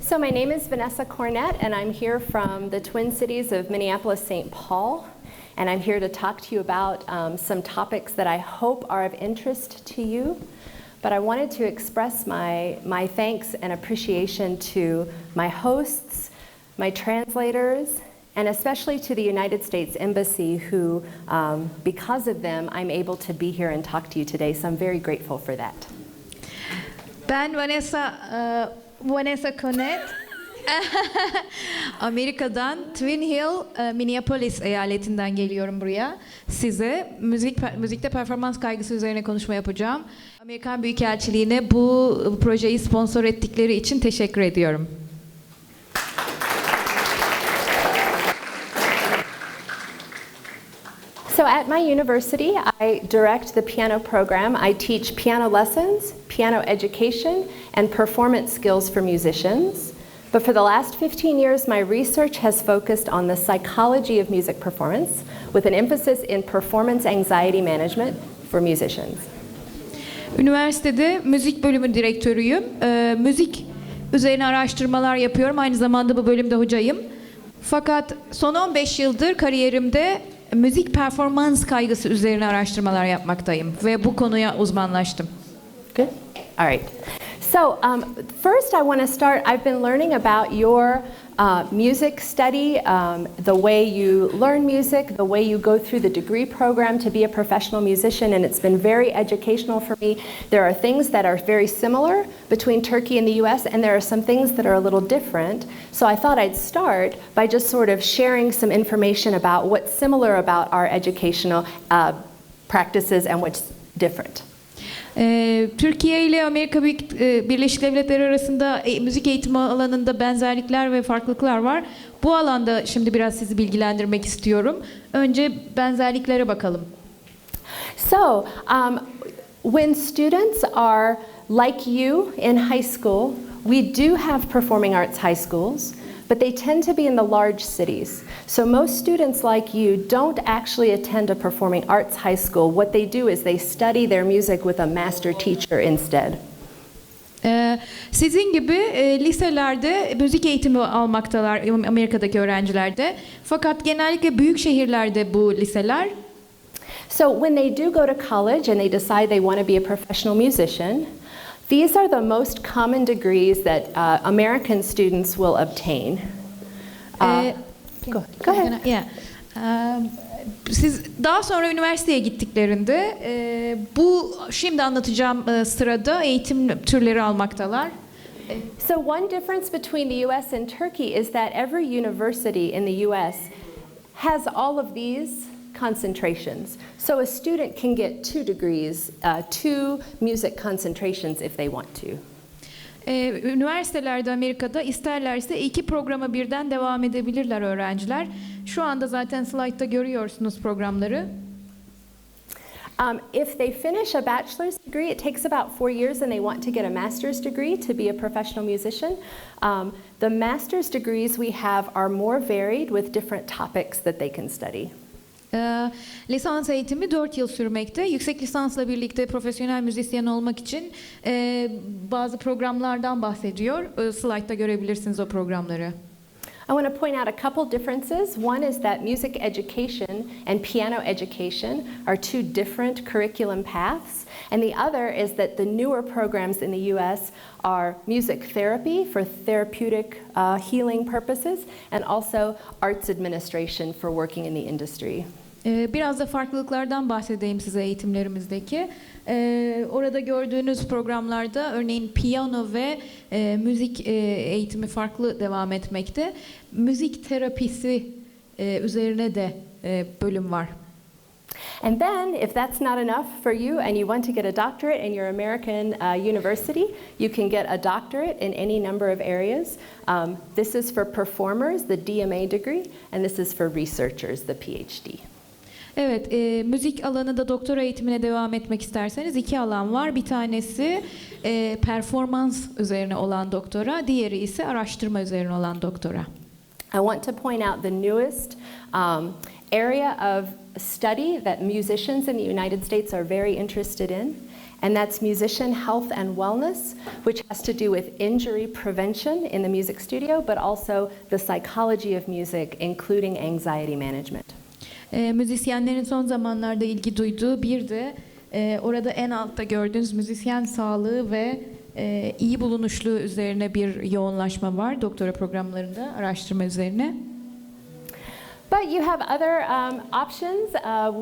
So my name is Vanessa Cornett, and I'm here from the Twin Cities of Minneapolis, St. Paul. And I'm here to talk to you about some topics that I hope are of interest to you. But I wanted to express my thanks and appreciation to my hosts, my translators, and especially to the United States Embassy, who, because of them, I'm able to be here and talk to you today. So I'm very grateful for that. Ben Vanessa Cornett. Amerika'dan Twin Hill, Minneapolis eyaletinden geliyorum buraya. Size müzikte performans kaygısı üzerine konuşma yapacağım. Amerikan Büyükelçiliğine bu projeyi sponsor ettikleri için teşekkür ediyorum. So at my university, I direct the piano program. I teach piano lessons, piano education, and performance skills for musicians. But for the last 15 years, my research has focused on the psychology of music performance, with an emphasis in performance anxiety management for musicians. Üniversitede müzik bölümü direktörüyüm. Müzik üzerine araştırmalar yapıyorum. Aynı zamanda bu bölümde hocayım. Fakat son 15 yıldır kariyerimde müzik performans kaygısı üzerine araştırmalar yapmaktayım ve bu konuya uzmanlaştım. Good. All right. So first I want to start, I've been learning about your music study, the way you learn music, the way you go through the degree program to be a professional musician, and it's been very educational for me. There are things that are very similar between Turkey and the US, and there are some things that are a little different. So I thought I'd start by just sort of sharing some information about what's similar about our educational practices and what's different. Türkiye ile Amerika Birleşik Devletleri arasında müzik eğitimi alanında benzerlikler ve farklılıklar var. Bu alanda şimdi biraz sizi bilgilendirmek istiyorum. Önce benzerliklere bakalım. So, when students are like you in high school, we do have performing arts high schools, but they tend to be in the large cities. So most students like you don't actually attend a performing arts high school. What they do is they study their music with a master teacher instead. Sizin gibi liselerde müzik eğitimi almaktalar Amerika'daki öğrenciler de. Fakat genellikle büyük şehirlerde bu liseler. So when they do go to college and they decide they want to be a professional musician, these are the most common degrees that American students will obtain. Go ahead. Yeah. Siz daha sonra üniversiteye gittiklerinde bu şimdi anlatacağım sırada eğitim türleri almaktalar. So one difference between the US and Turkey is that every university in the US has all of these concentrations. So a student can get 2 degrees, 2 music concentrations if they want to. Üniversitelerde Amerika'da isterlerse 2 programa birden devam edebilirler öğrenciler. Şu anda zaten slaytta görüyorsunuz programları. If they finish a bachelor's degree, it takes about 4 years and they want to get a master's degree to be a professional musician. The master's degrees we have are more varied with different topics that they can study. Lisans eğitimi 4 yıl sürmekte. Yüksek lisansla birlikte profesyonel müzisyen olmak için bazı programlardan bahsediyor. Slaytta görebilirsiniz o programları. I want to point out a couple differences. One is that music education and piano education are 2 different curriculum paths. And the other is that the newer programs in the US are music therapy for therapeutic healing purposes and also arts administration for working in the industry. Biraz da farklılıklardan bahsedeyim size eğitimlerimizdeki. Orada gördüğünüz programlarda örneğin piyano ve müzik eğitimi farklı devam etmekte. Müzik terapisi üzerine de bölüm var. And then, if that's not enough for you and you want to get a doctorate in your American university, you can get a doctorate in any number of areas. This is for performers, the DMA degree, and this is for researchers, the PhD. Evet, müzik alanında doktora eğitimine devam etmek isterseniz 2 alan var. Bir tanesi performans üzerine olan doktora, diğeri ise araştırma üzerine olan doktora. I want to point out the newest area of study that musicians in the United States are very interested in, and that's musician health and wellness, which has to do with injury prevention in the music studio, but also the psychology of music, including anxiety management. Müzisyenlerin son zamanlarda ilgi duyduğu bir de orada en altta gördüğünüz müzisyen sağlığı ve iyi bulunuşluğu üzerine bir yoğunlaşma var doktora programlarında, araştırma üzerine. But you have other options.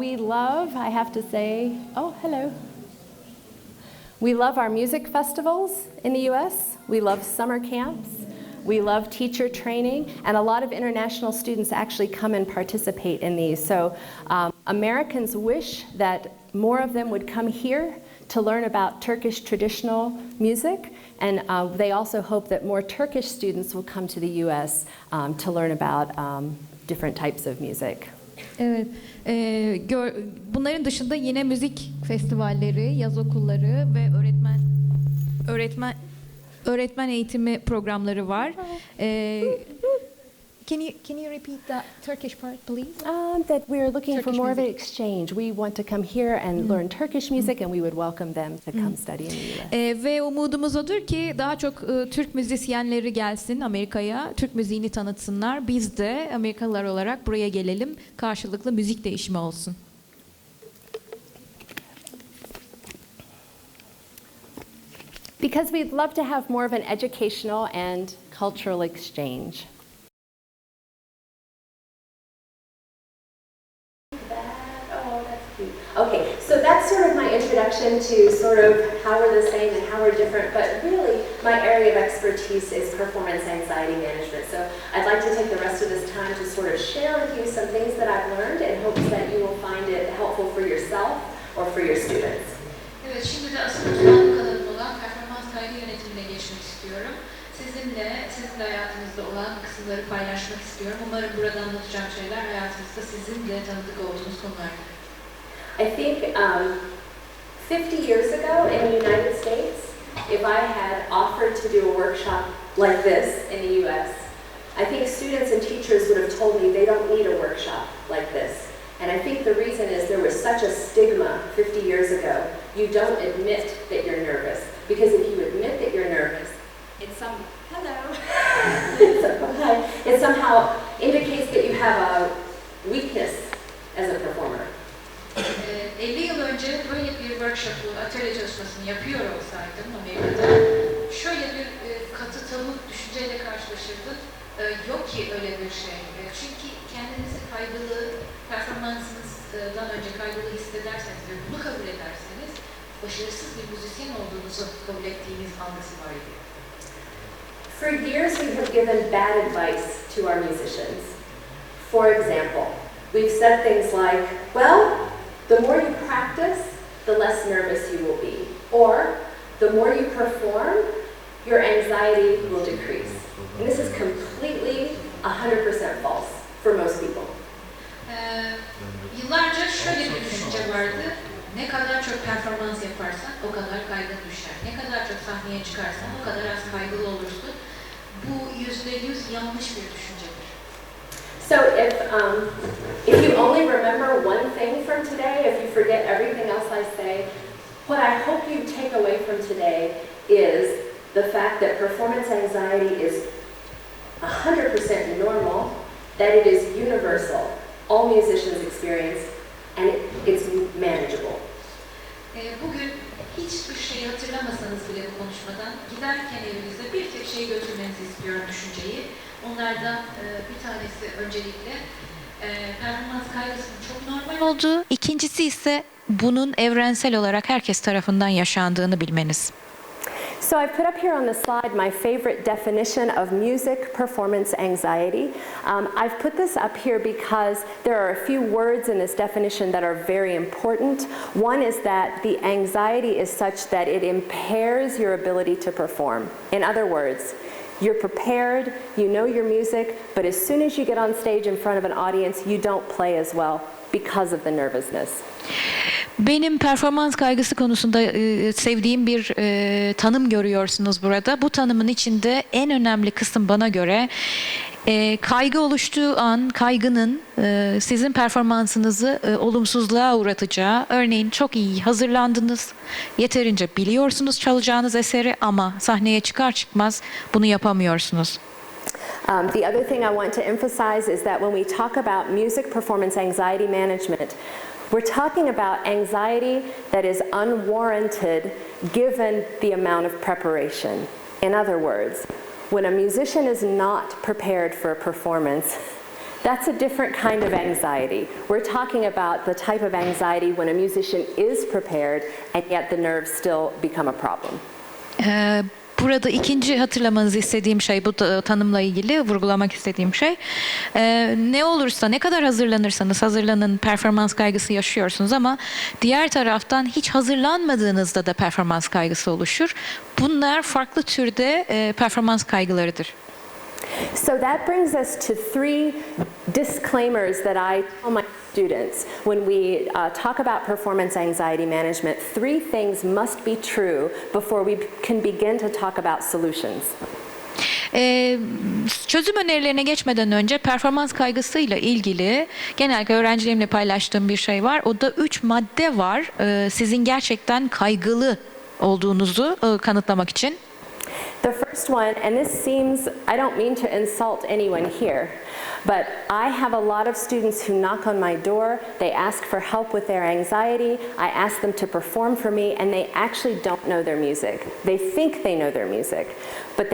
We love, I have to say, oh, hello. We love our music festivals in the US. We love summer camps. We love teacher training, and a lot of international students actually come and participate in these. So Americans wish that more of them would come here to learn about Turkish traditional music, and they also hope that more Turkish students will come to the US to learn about different types of music. Evet, bunların dışında yine müzik festivalleri, yaz okulları ve öğretmen eğitimi programları var. Can you repeat that Turkish part, please? That we're looking for Turkish more of an music. exchange. We want to come here and learn Turkish music, and we would welcome them to come study in the US. Ve umudumuz odur ki daha çok Türk müzisyenleri gelsin Amerika'ya, Türk müziğini tanıtsınlar. Biz de Amerikalılar olarak buraya gelelim, karşılıklı müzik değişimi olsun. Because we'd love to have more of an educational and cultural exchange. Okay, so that's sort of my introduction to sort of how we're the same and how we're different, but really my area of expertise is performance anxiety management. So I'd like to take the rest of this time to sort of share with you some things that I've learned in hopes that you will find it helpful for yourself or for your students. Evet, şimdi de asıl uzmanlık alanım olan performans kaygı yönetimine geçmek istiyorum. Sizin de hayatınızda olan kısımları paylaşmak istiyorum. Umarım burada anlatacağım şeyler hayatınızda sizin de tanıdık olduğunuz konular. I think 50 years ago in the United States, if I had offered to do a workshop like this in the US, I think students and teachers would have told me they don't need a workshop like this. And I think the reason is there was such a stigma 50 years ago. You don't admit that you're nervous. Because if you admit that you're nervous, it somehow indicates that you have a weakness as a performer. 50 yıl önce böyle bir workshop'u, atölye çalışmasını yapıyor olsaydım Amerika'da, şöyle bir katı tavuk düşünceyle karşılaşırdım. Yok ki öyle bir şey. Çünkü kendinizi kaygılı, performansınızdan önce kaygılı hissederseniz ve bunu kabul ederseniz, başarısız bir müzisyen olduğunuzu kabul ettiğiniz algısı var idi. For years we have given bad advice to our musicians. For example, we've said things like, well, the more you practice, the less nervous you will be. Or, the more you perform, your anxiety will decrease. And this is completely 100% false for most people. Yıllarca şöyle bir düşünce vardı. Ne kadar çok performans yaparsan o kadar kaygın düşer. Ne kadar çok sahneye çıkarsan o kadar az kaygılı olursun. Bu %100 yanlış bir düşüncedir. So if you only remember one thing from today, if you forget everything else I say, what I hope you take away from today is the fact that performance anxiety is 100% normal, that it is universal. All musicians experience, and it's manageable. Bugün hiçbir şey hatırlamasanız bile bu konuşmadan giderken evinizde bir tek şey götürmenizi istiyorum düşünceyi. Onlardan bir tanesi öncelikle performans kaygısının çok normal olduğu, ikincisi ise bunun evrensel olarak herkes tarafından yaşandığını bilmeniz. So I've put up here on the slide my favorite definition of music performance anxiety. I've put this up here because there are a few words in this definition that are very important. One is that the anxiety is such that it impairs your ability to perform. In other words, you're prepared, you know your music, but as soon as you get on stage in front of an audience, you don't play as well because of the nervousness. Benim performans kaygısı konusunda sevdiğim bir tanım görüyorsunuz burada. Bu tanımın içinde en önemli kısım bana göre Kaygı oluştuğu an, kaygının sizin performansınızı olumsuzluğa uğratacağı, örneğin çok iyi hazırlandınız, yeterince biliyorsunuz çalacağınız eseri ama sahneye çıkar çıkmaz bunu yapamıyorsunuz. The other thing I want to emphasize is that when we talk about music performance anxiety management, we're talking about anxiety that is unwarranted given the amount of preparation. In other words, when a musician is not prepared for a performance, that's a different kind of anxiety. We're talking about the type of anxiety when a musician is prepared and yet the nerves still become a problem. Burada ikinci hatırlamanızı istediğim şey, bu tanımla ilgili vurgulamak istediğim şey, ne olursa, ne kadar hazırlanırsanız hazırlanın, performans kaygısı yaşıyorsunuz ama diğer taraftan hiç hazırlanmadığınızda da performans kaygısı oluşur. Bunlar farklı türde performans kaygılarıdır. So that brings us to three disclaimers that I tell my students when we talk about performance anxiety management. Three things must be true before we can begin to talk about solutions. Çözüm önerilerine geçmeden önce performans kaygısıyla ilgili genellikle öğrencilerimle paylaştığım bir şey var. O da 3 madde var sizin gerçekten kaygılı olduğunuzu kanıtlamak için. The first one, and this seems, I don't mean to insult anyone here, but I have a lot of students who knock on my door, they ask for help with their anxiety, I ask them to perform for me, and they actually don't know their music. They think they know their music, but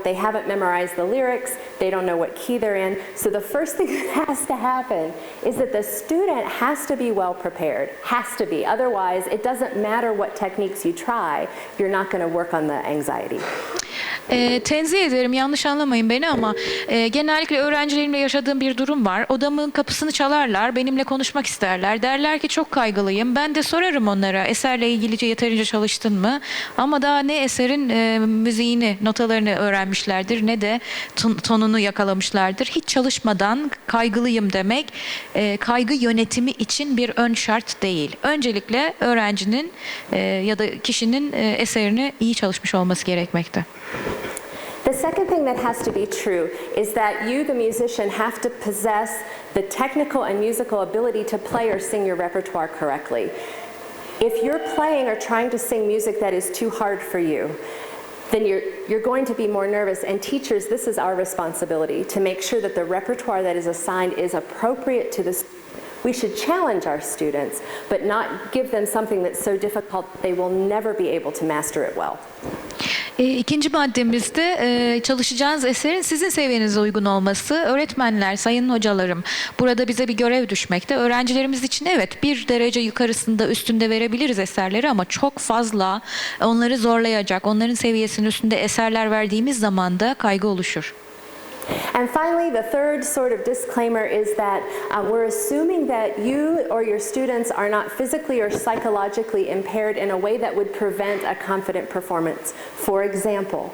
they haven't memorized the lyrics, they don't know what key they're in. So the first thing that has to happen is that the student has to be well prepared, has to be. Otherwise, it doesn't matter what techniques you try, you're not going to work on the anxiety. Tenzih ederim, yanlış anlamayın beni ama genellikle öğrencilerimle yaşadığım bir durum var. Odamın kapısını çalarlar, benimle konuşmak isterler. Derler ki çok kaygılıyım. Ben de sorarım onlara, eserle ilgili yeterince çalıştın mı? Ama daha ne eserin müziğini, notalarını öğrenmişlerdir ne de tonunu yakalamışlardır. Hiç çalışmadan kaygılıyım demek kaygı yönetimi için bir ön şart değil. Öncelikle öğrencinin ya da kişinin eserini iyi çalışmış olması gerekmekte. The second thing that has to be true is that you, the musician, have to possess the technical and musical ability to play or sing your repertoire correctly. If you're playing or trying to sing music that is too hard for you, then you're going to be more nervous. And teachers, this is our responsibility to make sure that the repertoire that is assigned is appropriate to the student. We should challenge our students, but not give them something that's so difficult they will never be able to master it well. İkinci maddemizde çalışacağınız eserin sizin seviyenize uygun olması. Öğretmenler, sayın hocalarım, burada bize bir görev düşmekte. Öğrencilerimiz için evet bir derece yukarısında, üstünde verebiliriz eserleri ama çok fazla onları zorlayacak, onların seviyesinin üstünde eserler verdiğimiz zaman da kaygı oluşur. And finally, the third sort of disclaimer is that we're assuming that you or your students are not physically or psychologically impaired in a way that would prevent a confident performance. For example,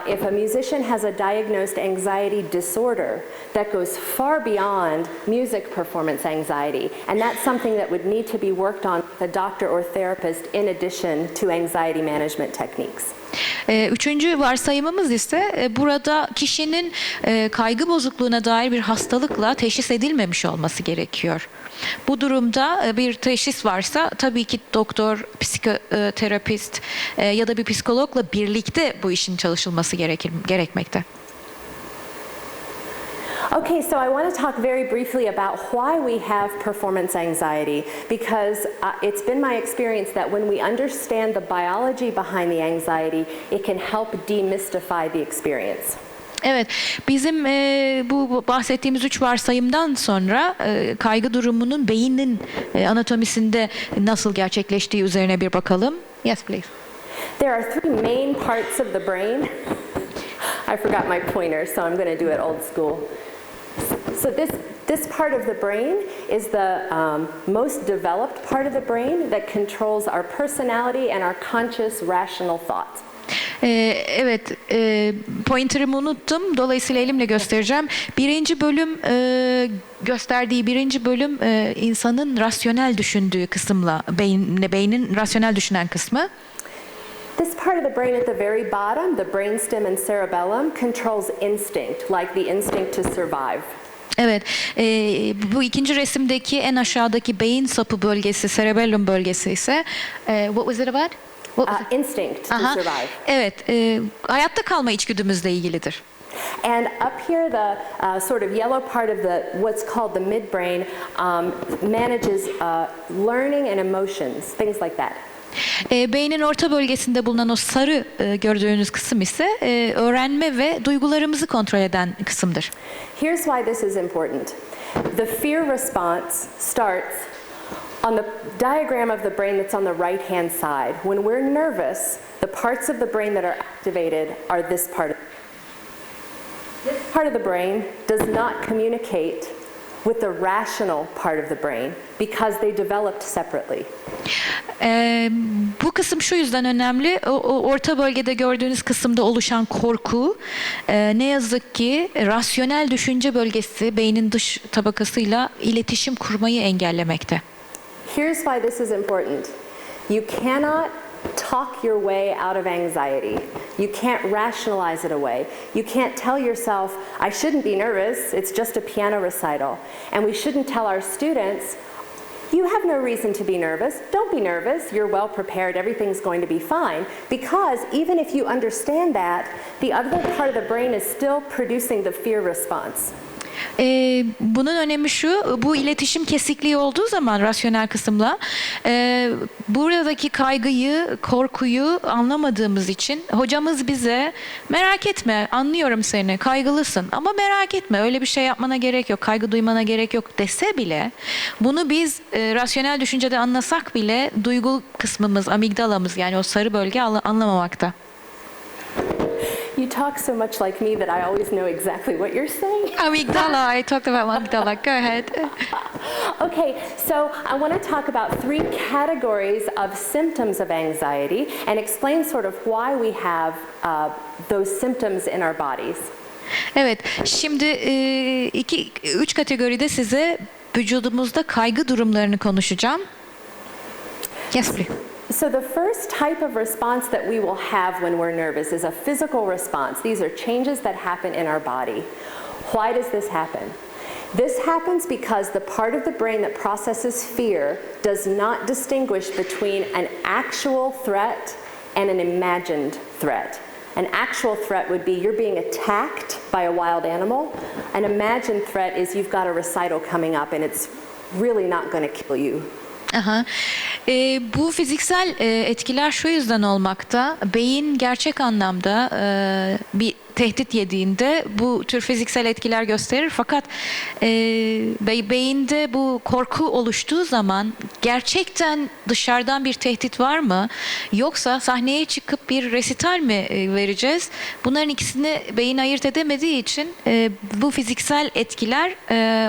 if a musician has a diagnosed anxiety disorder that goes far beyond music performance anxiety, and that's something that would need to be worked on with a doctor or therapist in addition to anxiety management techniques. Üçüncü varsayımımız ise burada kişinin kaygı bozukluğuna dair bir hastalıkla teşhis edilmemiş olması gerekiyor. Bu durumda bir teşhis varsa tabii ki doktor, psikoterapist ya da bir psikologla birlikte bu işin çalışılması gerekmekte. Okay, so I want to talk very briefly about why we have performance anxiety, because it's been my experience that when we understand the biology behind the anxiety, it can help demystify the experience. Evet, bizim bu bahsettiğimiz 3 varsayımdan sonra kaygı durumunun beynin anatomisinde nasıl gerçekleştiği üzerine bir bakalım. Yes, please. There are 3 main parts of the brain. I forgot my pointer, so I'm going to do it old school. So this part of the brain is the most developed part of the brain that controls our personality and our conscious, rational thoughts. Evet, pointer'ımı unuttum. Dolayısıyla elimle göstereceğim. Birinci bölüm, gösterdiği birinci bölüm insanın rasyonel düşündüğü kısımla, beynin rasyonel düşünen kısmı. This part of the brain at the very bottom, the brainstem and cerebellum, controls instinct, like the instinct to survive. Evet, bu ikinci resimdeki en aşağıdaki beyin sapı bölgesi, cerebellum bölgesi ise what was it about? Instinct to survive. Evet, hayatta kalma içgüdümüzle ilgilidir. And up here, the sort of yellow part of what's called the midbrain manages learning and emotions, things like that. Beynin orta bölgesinde bulunan o sarı gördüğünüz kısım ise öğrenme ve duygularımızı kontrol eden kısımdır. Here's why this is important. The fear response starts on the diagram of the brain that's on the right-hand side. When we're nervous, the parts of the brain that are activated are this part. This part of the brain does not communicate with the rational part of the brain because they developed separately. Bu kısım şu yüzden önemli. O orta bölgede gördüğünüz kısımda oluşan korku ne yazık ki rasyonel düşünce bölgesi beynin dış tabakasıyla iletişim kurmayı engellemekte. Here's why this is important. You cannot talk your way out of anxiety. You can't rationalize it away. You can't tell yourself, I shouldn't be nervous, it's just a piano recital. And we shouldn't tell our students, you have no reason to be nervous. Don't be nervous. You're well prepared. Everything's going to be fine. Because even if you understand that, the other part of the brain is still producing the fear response. Bunun önemi şu, bu iletişim kesikliği olduğu zaman rasyonel kısımla buradaki kaygıyı, korkuyu anlamadığımız için hocamız bize merak etme, anlıyorum seni, kaygılısın ama merak etme, öyle bir şey yapmana gerek yok, kaygı duymana gerek yok dese bile bunu biz rasyonel düşüncede anlasak bile duygu kısmımız, amigdalamız yani o sarı bölge anlamamakta. You talk so much like me that I always know exactly what you're saying. Amygdala, I talked about amygdala. Go ahead. Okay, so I want to talk about 3 categories of symptoms of anxiety and explain sort of why we have those symptoms in our bodies. Evet, şimdi 3 kategoride size vücudumuzda kaygı durumlarını konuşacağım. Yes, please. So the first type of response that we will have when we're nervous is a physical response. These are changes that happen in our body. Why does this happen? This happens because the part of the brain that processes fear does not distinguish between an actual threat and an imagined threat. An actual threat would be you're being attacked by a wild animal. An imagined threat is you've got a recital coming up and it's really not going to kill you. Aha. Bu fiziksel etkiler şu yüzden olmakta. Beyin gerçek anlamda bir tehdit yediğinde bu tür fiziksel etkiler gösterir. Fakat beyinde bu korku oluştuğu zaman gerçekten dışarıdan bir tehdit var mı? Yoksa sahneye çıkıp bir resital mi vereceğiz? Bunların ikisini beyin ayırt edemediği için bu fiziksel etkiler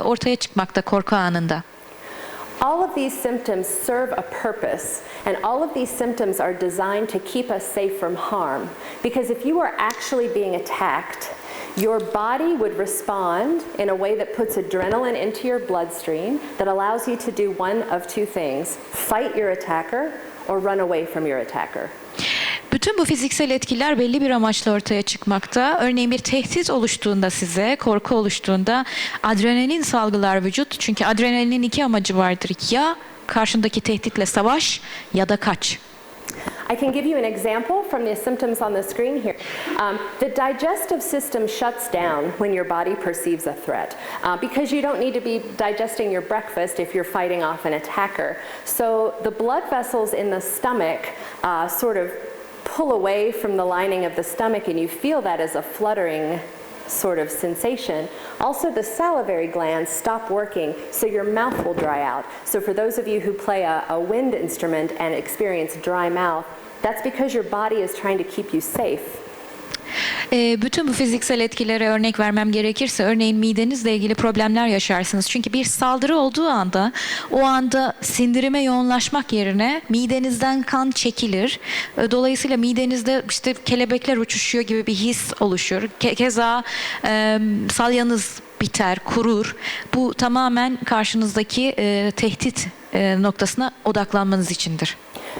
ortaya çıkmakta korku anında. All of these symptoms serve a purpose, and all of these symptoms are designed to keep us safe from harm. Because if you are actually being attacked, your body would respond in a way that puts adrenaline into your bloodstream that allows you to do one of 2 things: fight your attacker or run away from your attacker. Bütün bu fiziksel etkiler belli bir amaçla ortaya çıkmakta. Örneğin bir tehdit oluştuğunda size, korku oluştuğunda adrenalin salgılar vücut. Çünkü adrenalinin 2 amacı vardır. Ya karşındaki tehditle savaş ya da kaç. I can give you an example from the symptoms on the screen here. The digestive system shuts down when your body perceives a threat because you don't need to be digesting your breakfast if you're fighting off an attacker. So the blood vessels in the stomach sort of pull away from the lining of the stomach, and you feel that as a fluttering sort of sensation. Also, the salivary glands stop working, so your mouth will dry out. So for those of you who play a wind instrument and experience dry mouth, that's because your body is trying to keep you safe. Bütün bu fiziksel etkilere örnek vermem gerekirse örneğin midenizle ilgili problemler yaşarsınız. Çünkü bir saldırı olduğu anda o anda sindirime yoğunlaşmak yerine midenizden kan çekilir. Dolayısıyla midenizde işte kelebekler uçuşuyor gibi bir his oluşur. Keza salyanız biter, kurur. Bu tamamen karşınızdaki tehdit noktasına odaklanmanız içindir.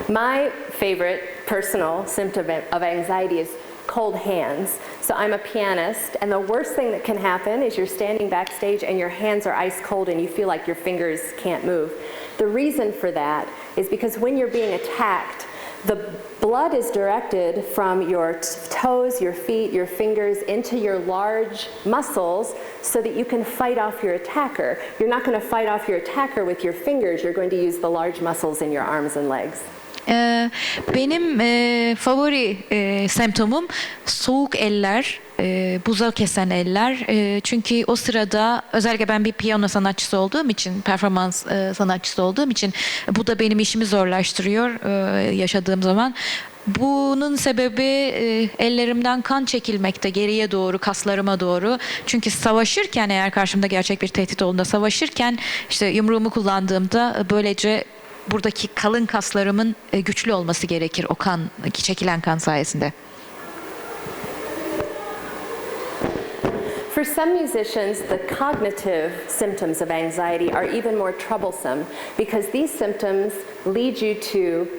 My favorite personal symptom of anxiety is cold hands. So I'm a pianist, and the worst thing that can happen is you're standing backstage and your hands are ice cold and you feel like your fingers can't move. The reason for that is because when you're being attacked, the blood is directed from your toes, your feet, your fingers into your large muscles so that you can fight off your attacker. You're not going to fight off your attacker with your fingers. You're going to use the large muscles in your arms and legs. Benim favori semptomum soğuk eller, buza kesen eller. Çünkü o sırada özellikle ben bir piyano sanatçısı olduğum için, performans sanatçısı olduğum için bu da benim işimi zorlaştırıyor yaşadığım zaman. Bunun sebebi ellerimden kan çekilmekte geriye doğru, kaslarıma doğru. Çünkü savaşırken, eğer karşımda gerçek bir tehdit olduğunda savaşırken işte yumruğumu kullandığımda böylece buradaki kalın kaslarımın güçlü olması gerekir o kan, çekilen kan sayesinde. For some musicians, the cognitive symptoms of anxiety are even more troublesome because these symptoms lead you to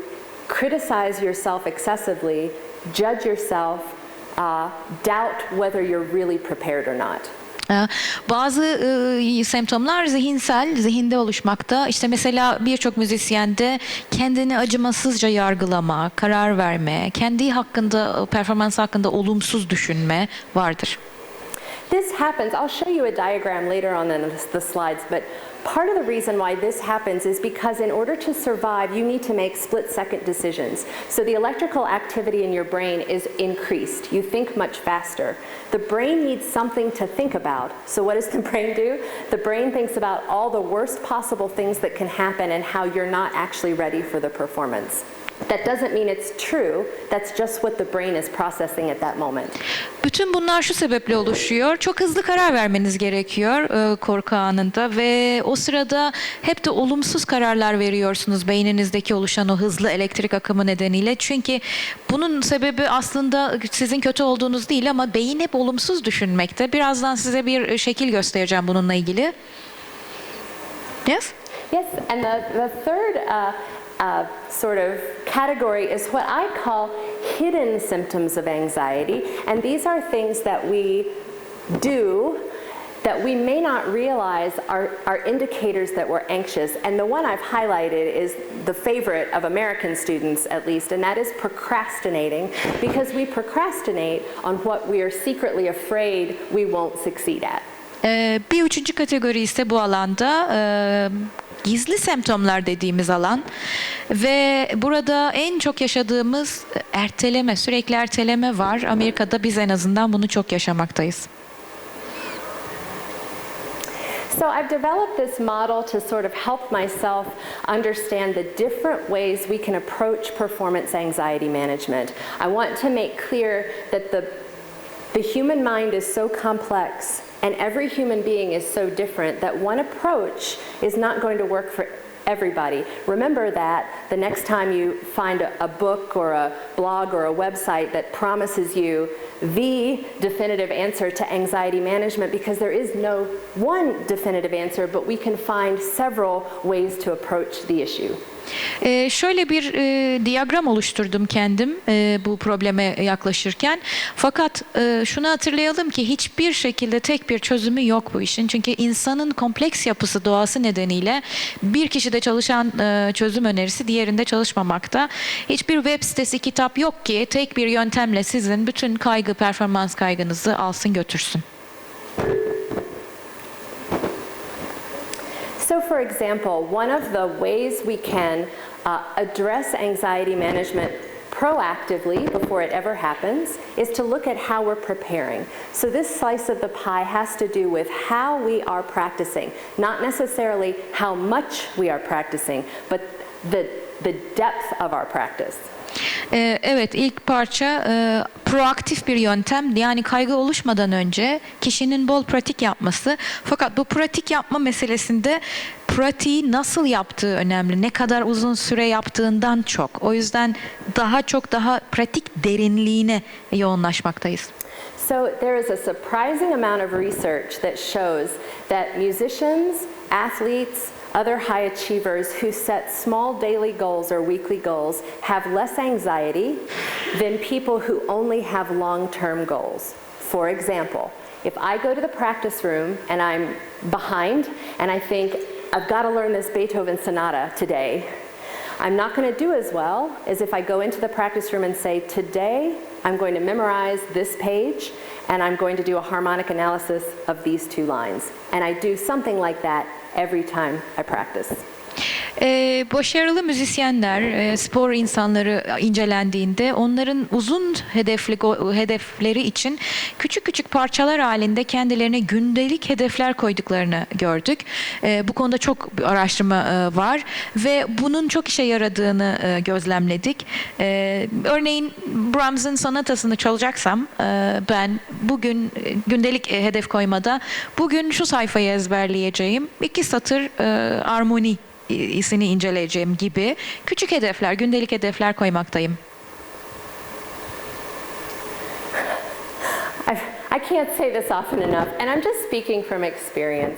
criticize yourself excessively, judge yourself, doubt whether you're really prepared or not. Bazı semptomlar zihinsel, zihinde oluşmakta. İşte mesela birçok müzisyende kendini acımasızca yargılama, karar verme, kendi hakkında, performans hakkında olumsuz düşünme vardır. This happens, I'll show you a diagram later on in the slides, but part of the reason why this happens is because in order to survive, you need to make split-second decisions. So the electrical activity in your brain is increased. You think much faster. The brain needs something to think about. So what does the brain do? The brain thinks about all the worst possible things that can happen and how you're not actually ready for the performance. That doesn't mean it's true. That's just what the brain is processing at that moment. Bütün bunlar şu sebeple oluşuyor. Çok hızlı karar vermeniz gerekiyor korku anında ve o sırada hep de olumsuz kararlar veriyorsunuz beyninizdeki oluşan o hızlı elektrik akımı nedeniyle. Çünkü bunun sebebi aslında sizin kötü olduğunuz değil ama beyin hep olumsuz düşünmekte. Birazdan size bir şekil göstereceğim bununla ilgili. Yes? Yes, and the third sort of category is what I call hidden symptoms of anxiety, and these are things that we do that we may not realize are indicators that we're anxious. And the one I've highlighted is the favorite of American students, at least, and that is procrastinating, because we procrastinate on what we are secretly afraid we won't succeed at. Bir üçüncü kategori ise bu alanda gizli semptomlar dediğimiz alan ve burada en çok yaşadığımız erteleme, sürekli erteleme var. Amerika'da biz en azından bunu çok yaşamaktayız. So I've developed this model to sort of help myself understand the different ways we can approach performance anxiety management. I want to make clear that the human mind is so complex and every human being is so different that one approach is not going to work for everybody. Remember that the next time you find a book or a blog or a website that promises you the definitive answer to anxiety management, because there is no one definitive answer, but we can find several ways to approach the issue. Şöyle bir diyagram oluşturdum kendim bu probleme yaklaşırken. Fakat şunu hatırlayalım ki hiçbir şekilde tek bir çözümü yok bu işin. Çünkü insanın kompleks yapısı, doğası nedeniyle bir kişide çalışan çözüm önerisi diğerinde çalışmamakta. Hiçbir web sitesi, kitap yok ki tek bir yöntemle sizin bütün kaygı, performans kaygınızı alsın götürsün. So for example, one of the ways we can address anxiety management proactively before it ever happens is to look at how we're preparing. So this slice of the pie has to do with how we are practicing, not necessarily how much we are practicing, but the depth of our practice. Evet, ilk parça proaktif bir yöntem, yani kaygı oluşmadan önce kişinin bol pratik yapması. Fakat bu pratik yapma meselesinde pratiği nasıl yaptığı önemli, ne kadar uzun süre yaptığından çok. O yüzden daha pratik derinliğine yoğunlaşmaktayız. So there is a surprising amount of research that shows that musicians, athletes, other high achievers who set small daily goals or weekly goals have less anxiety than people who only have long-term goals. For example, if I go to the practice room and I'm behind and I think, I've got to learn this Beethoven sonata today, I'm not going to do as well as if I go into the practice room and say, today I'm going to memorize this page and I'm going to do a harmonic analysis of these two lines. And I do something like that every time I practice. Başarılı müzisyenler, spor insanları incelendiğinde onların uzun hedefleri için küçük küçük parçalar halinde kendilerine gündelik hedefler koyduklarını gördük. Bu konuda çok araştırma var ve bunun çok işe yaradığını gözlemledik. Örneğin Brahms'ın sonatasını çalacaksam ben bugün gündelik hedef koymada bugün şu sayfayı ezberleyeceğim, 2 satır armoni isini inceleyeceğim gibi küçük hedefler, gündelik hedefler koymaktayım. I can't say this often enough, and I'm just speaking from experience.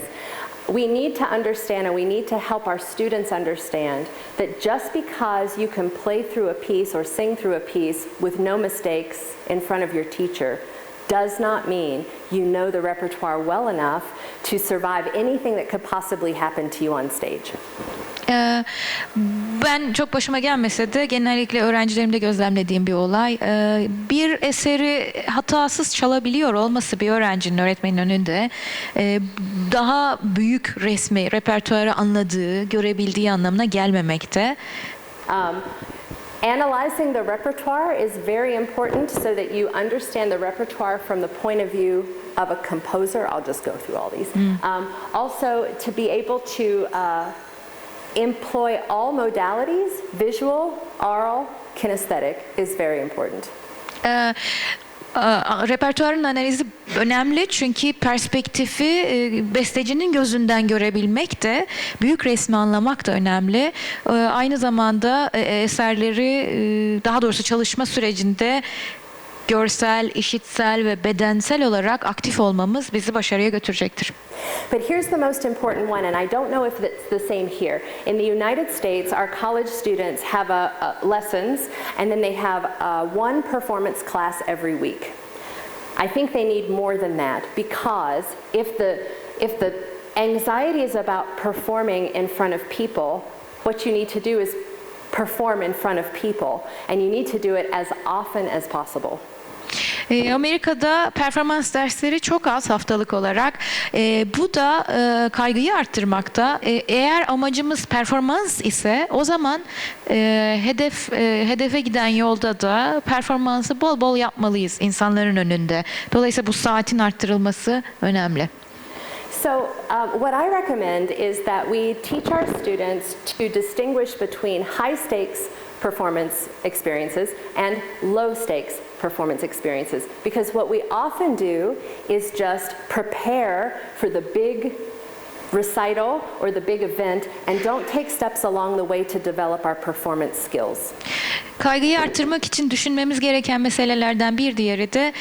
We need to understand and we need to help our students understand that just because you can play through a piece or sing through a piece with no mistakes in front of your teacher does not mean you know the repertoire well enough to survive anything that could possibly happen to you on stage. Ben çok başıma gelmese de genellikle öğrencilerimde gözlemlediğim bir olay. Bir eseri hatasız çalabiliyor olması bir öğrencinin öğretmenin önünde daha büyük resmi, repertuarı anladığı, görebildiği anlamına gelmemekte. Analyzing the repertoire is very important so that you understand the repertoire from the point of view of a composer. I'll just go through all these. Also, to be able to employ all modalities, visual, oral, kinesthetic, is very important. Repertuarın analizi önemli çünkü perspektifi bestecinin gözünden görebilmek de, büyük resmi anlamak da önemli. Aynı zamanda eserleri, daha doğrusu çalışma sürecinde görsel, işitsel ve bedensel olarak aktif olmamız bizi başarıya götürecektir. But here's the most important one, and I don't know if it's the same here. In the United States, our college students have lessons, and then they have one performance class every week. I think they need more than that, because if the anxiety is about performing in front of people, what you need to do is perform in front of people, and you need to do it as often as possible. Amerika'da performans dersleri çok az haftalık olarak. Bu da kaygıyı arttırmakta. Eğer amacımız performans ise o zaman hedefe giden yolda da performansı bol bol yapmalıyız insanların önünde. Dolayısıyla bu saatin arttırılması önemli. So what I recommend is that we teach our students to distinguish between high stakes performance experiences and low stakes performance experiences, because what we often do is just prepare for the big recital or the big event and don't take steps along the way to develop our performance skills. Kaygıyı arttırmak için düşünmemiz gereken meselelerden bir diğeri de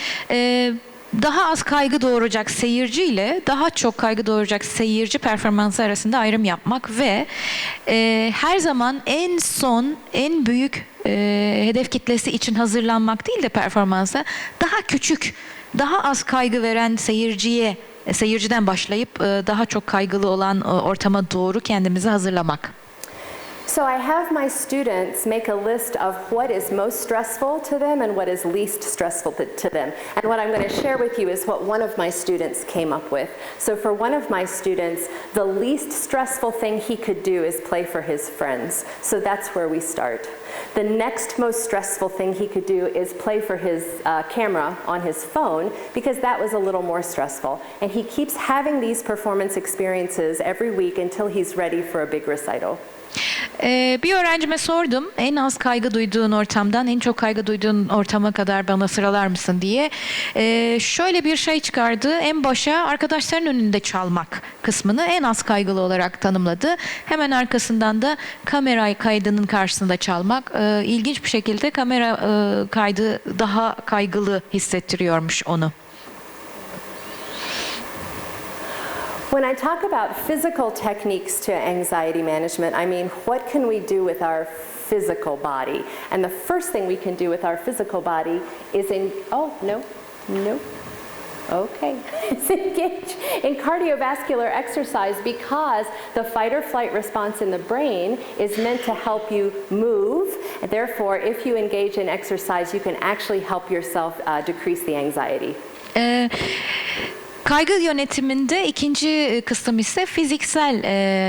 daha az kaygı doğuracak seyirci ile daha çok kaygı doğuracak seyirci performansı arasında ayrım yapmak ve her zaman en son, en büyük hedef kitlesi için hazırlanmak değil de performansa daha küçük, daha az kaygı veren seyirciden başlayıp daha çok kaygılı olan ortama doğru kendimizi hazırlamak. So I have my students make a list of what is most stressful to them and what is least stressful to them. And what I'm going to share with you is what one of my students came up with. So for one of my students, the least stressful thing he could do is play for his friends. So that's where we start. The next most stressful thing he could do is play for his camera on his phone, because that was a little more stressful. And he keeps having these performance experiences every week until he's ready for a big recital. Bir öğrencime sordum, en az kaygı duyduğun ortamdan en çok kaygı duyduğun ortama kadar bana sıralar mısın diye. Şöyle bir şey çıkardı. En başa arkadaşların önünde çalmak kısmını en az kaygılı olarak tanımladı. Hemen arkasından da kamera kaydının karşısında çalmak. İlginç bir şekilde kamera kaydı daha kaygılı hissettiriyormuş onu. When I talk about physical techniques to anxiety management, I mean, what can we do with our physical body? And the first thing we can do with our physical body is Okay. Engage in cardiovascular exercise because the fight or flight response in the brain is meant to help you move. And therefore, if you engage in exercise, you can actually help yourself decrease the anxiety. Kaygı yönetiminde ikinci kısım ise fiziksel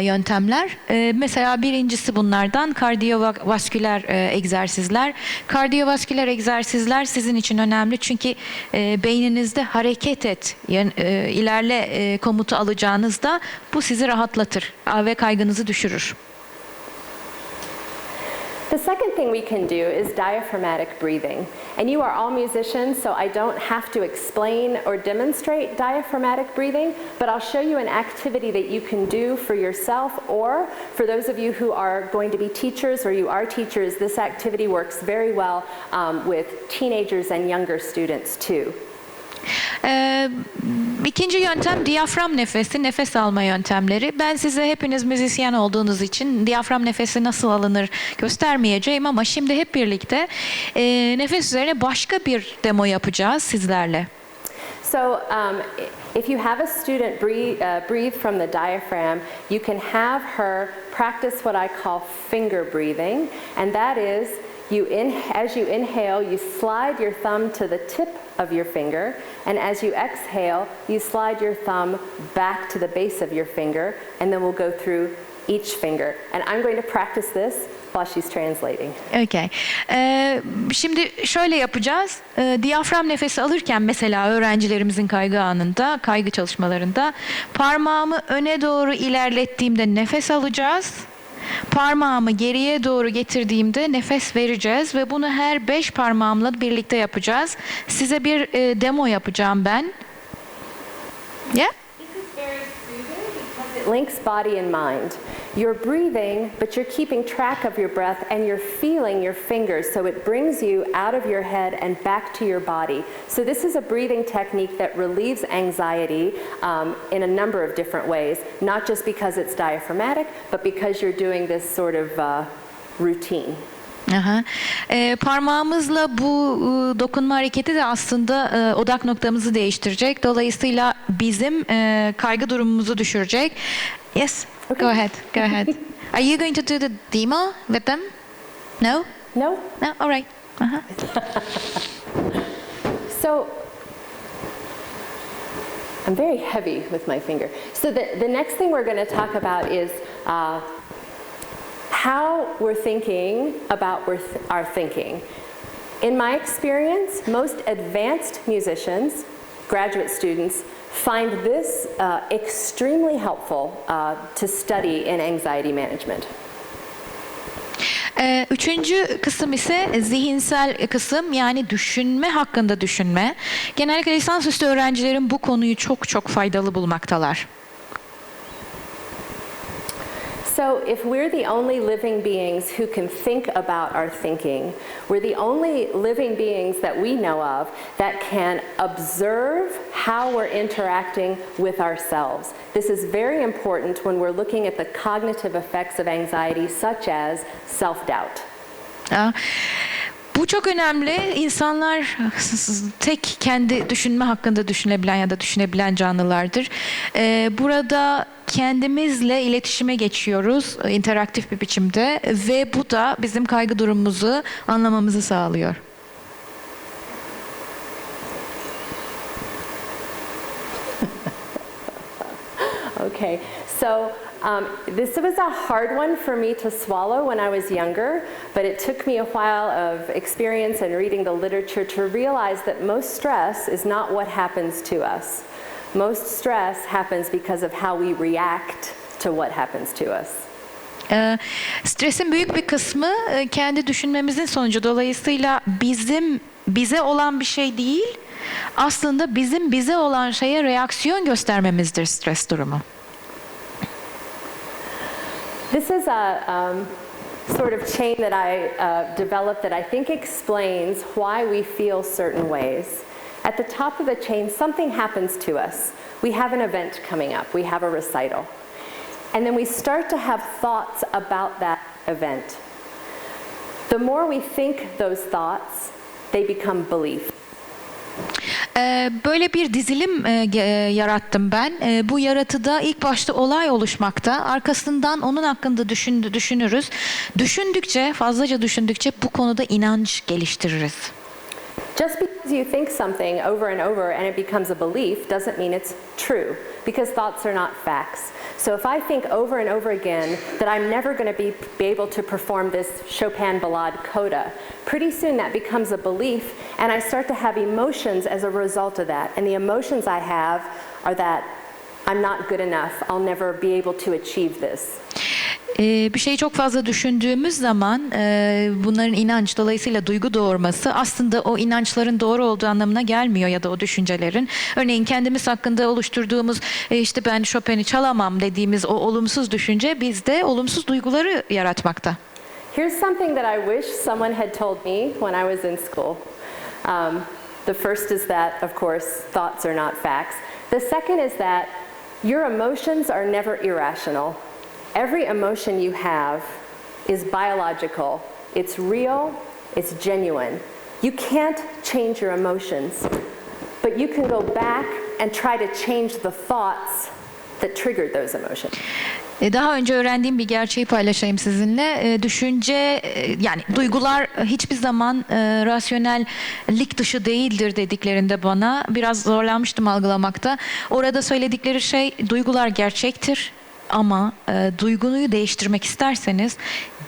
yöntemler. Mesela birincisi bunlardan kardiyovasküler egzersizler. Kardiyovasküler egzersizler sizin için önemli çünkü beyninizde hareket et, ilerle komutu alacağınızda bu sizi rahatlatır ve kaygınızı düşürür. The second thing we can do is diaphragmatic breathing. And you are all musicians, so I don't have to explain or demonstrate diaphragmatic breathing, but I'll show you an activity that you can do for yourself, or for those of you who are going to be teachers or you are teachers, this activity works very well with teenagers and younger students too. İkinci yöntem diyafram nefesi, nefes alma yöntemleri. Ben size hepiniz müzisyen olduğunuz için diyafram nefesi nasıl alınır göstermeyeceğim ama şimdi hep birlikte nefes üzerine başka bir demo yapacağız sizlerle. So if you have a student breathe from the diaphragm, you can have her practice what I call finger breathing, and that is as you inhale, you slide your thumb to the tip of your finger, and as you exhale, you slide your thumb back to the base of your finger, and then we'll go through each finger. And I'm going to practice this while she's translating. Okay. Şimdi şöyle yapacağız. Diyafram nefesi alırken mesela öğrencilerimizin kaygı anında, kaygı çalışmalarında parmağımı öne doğru ilerlettiğimde nefes alacağız. Parmağımı geriye doğru getirdiğimde nefes vereceğiz ve bunu her 5 parmağımla birlikte yapacağız. Size bir demo yapacağım ben. Yeah? It links body and mind. You're breathing, but you're keeping track of your breath and you're feeling your fingers, so it brings you out of your head and back to your body. So this is a breathing technique that relieves anxiety in a number of different ways, not just because it's diaphragmatic, but because you're doing this sort of routine. Aha. Parmağımızla bu dokunma hareketi de aslında odak noktamızı değiştirecek. Dolayısıyla bizim kaygı durumumuzu düşürecek. Yes, okay. Go ahead, go ahead. Are you going to do the demo with them? No? No. No? All right. Uh-huh. So, I'm very heavy with my finger. So the next thing we're going to talk about is how we're thinking about our thinking. In my experience, most advanced musicians, graduate students, find this extremely helpful to study in anxiety management. Üçüncü kısım ise zihinsel kısım, yani düşünme hakkında düşünme. Genellikle lisansüstü öğrencilerin bu konuyu çok faydalı bulmaktalar. So if we're the only living beings who can think about our thinking, we're the only living beings that we know of that can observe how we're interacting with ourselves. This is very important when we're looking at the cognitive effects of anxiety, such as self-doubt. Bu çok önemli. İnsanlar tek kendi düşünme hakkında düşünebilen ya da düşünebilen canlılardır. Burada kendimizle iletişime geçiyoruz interaktif bir biçimde ve bu da bizim kaygı durumumuzu anlamamızı sağlıyor. Okay, so this was a hard one for me to swallow when I was younger, but it took me a while of experience and reading the literature to realize that most stress is not what happens to us. Most stress happens because of how we react to what happens to us. Stresin büyük bir kısmı kendi düşünmemizin sonucu. Dolayısıyla bize olan bir şey değil, aslında bizim bize olan şeye reaksiyon göstermemizdir stres durumu. This is a sort of chain that I developed that I think explains why we feel certain ways. At the top of the chain, something happens to us. We have an event coming up. We have a recital. And then we start to have thoughts about that event. The more we think those thoughts, they become belief. Böyle bir dizilim yarattım ben. Bu yaratıda ilk başta olay oluşmakta. Arkasından onun hakkında düşünürüz. Düşündükçe, fazlaca düşündükçe bu konuda inanç geliştiririz. Just because you think something over and over and it becomes a belief doesn't mean it's true, because thoughts are not facts. So if I think over and over again that I'm never going to be able to perform this Chopin ballade coda, pretty soon that becomes a belief, and I start to have emotions as a result of that. And the emotions I have are that I'm not good enough, I'll never be able to achieve this. Bir şeyi çok fazla düşündüğümüz zaman bunların inanç, dolayısıyla duygu doğurması aslında o inançların doğru olduğu anlamına gelmiyor ya da o düşüncelerin. Örneğin kendimiz hakkında oluşturduğumuz işte ben Chopin'i çalamam dediğimiz o olumsuz düşünce bizde olumsuz duyguları yaratmakta. Here's something that I wish someone had told me when I was in school. The first is that, of course, thoughts are not facts. The second is that your emotions are never irrational. Every emotion you have is biological. It's real, it's genuine. You can't change your emotions, but you can go back and try to change the thoughts that triggered those emotions. Daha önce öğrendiğim bir gerçeği paylaşayım sizinle. Düşünce, yani duygular hiçbir zaman rasyonellik dışı değildir dediklerinde bana biraz zorlanmıştım algılamakta. Orada söyledikleri şey duygular gerçektir. Ama duyguyu değiştirmek isterseniz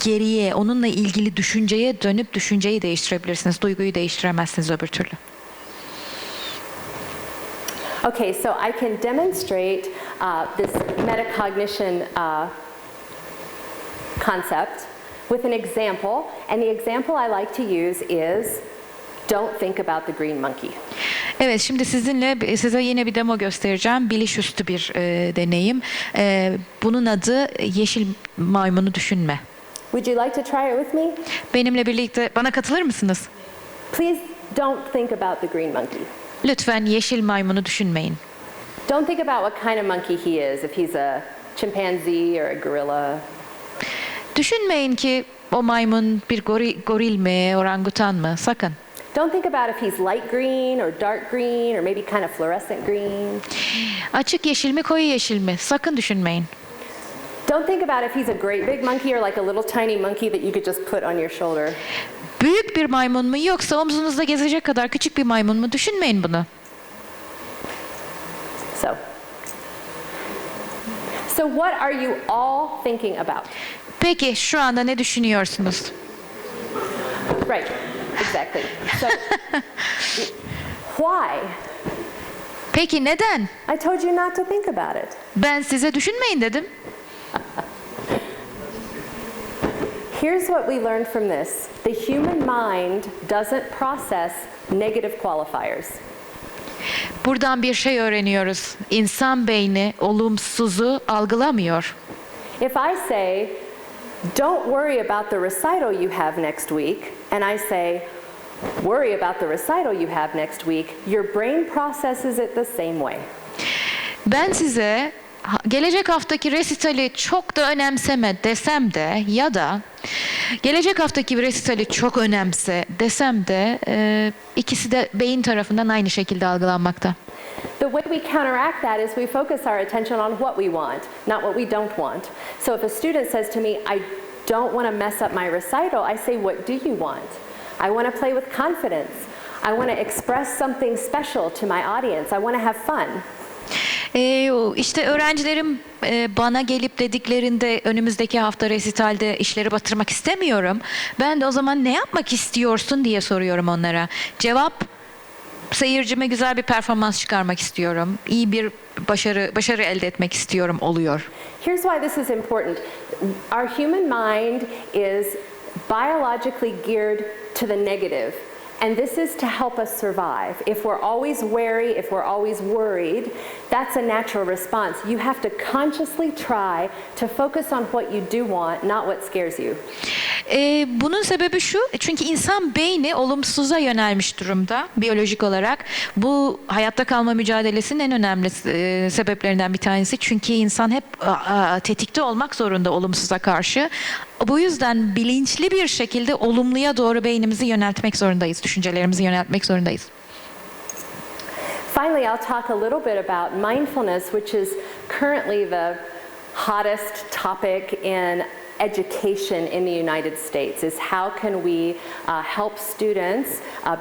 geriye, onunla ilgili düşünceye dönüp düşünceyi değiştirebilirsiniz. Duyguyu değiştiremezsiniz öbür türlü. Okay, so I can demonstrate this metacognition concept with an example, and the example I like to use is don't think about the green monkey. Evet, şimdi size yine bir demo göstereceğim. Bilişüstü bir deneyim. Bunun adı yeşil maymunu düşünme. Would you like to try it with me? Benimle birlikte bana katılır mısınız? Please don't think about the green monkey. Lütfen yeşil maymunu düşünmeyin. Don't think about what kind of monkey he is, if he's a chimpanzee or a gorilla. Düşünmeyin ki o maymun bir goril mi, orangutan mı? Sakın. Don't think about if he's light green or dark green or maybe kind of fluorescent green. Açık yeşil mi, koyu yeşil mi? Sakın düşünmeyin. Don't think about if he's a great big monkey or like a little tiny monkey that you could just put on your shoulder. Büyük bir maymun mu yoksa omzunuzda gezecek kadar küçük bir maymun mu? Düşünmeyin bunu. So what are you all thinking about? Peki şu anda ne düşünüyorsunuz? Right. Exactly. So, why? Peki neden? I told you not to think about it. Ben size düşünmeyin dedim. Here's what we learned from this. The human mind doesn't process negative qualifiers. Buradan bir şey öğreniyoruz. İnsan beyni olumsuzu algılamıyor. If I say, don't worry about the recital you have next week, and I say, worry about the recital you have next week, your brain processes it the same way. Ben size gelecek haftaki resitali çok da önemseme desem de ya da gelecek haftaki resitali çok önemse desem de ikisi de beyin tarafından aynı şekilde algılanmakta. The way we counteract that is we focus our attention on what we want, not what we don't want. So if a student says to me, I don't want to mess up my recital, I say, what do you want? I want to play with confidence. I want to express something special to my audience. I want to have fun. İşte öğrencilerim bana gelip dediklerinde önümüzdeki hafta resitalde işleri batırmak istemiyorum. Ben de o zaman ne yapmak istiyorsun diye soruyorum onlara. Cevap, seyircime güzel bir performans çıkarmak istiyorum. İyi bir başarı elde etmek istiyorum oluyor. Here's why this is important. Our human mind is biologically geared to the negative. And this is to help us survive. If we're always wary, if we're always worried, that's a natural response. You have to consciously try to focus on what you do want, not what scares you. Bunun sebebi şu, çünkü insan beyni olumsuza yönelmiş durumda biyolojik olarak. Bu hayatta kalma mücadelesinin en önemli sebeplerinden bir tanesi. Çünkü insan hep tetikte olmak zorunda olumsuza karşı. Bu yüzden bilinçli bir şekilde olumluya doğru beynimizi yöneltmek zorundayız, düşüncelerimizi yöneltmek zorundayız. Finally, I'll talk a little bit about mindfulness, which is currently the hottest topic in education in the United States, is how can we help students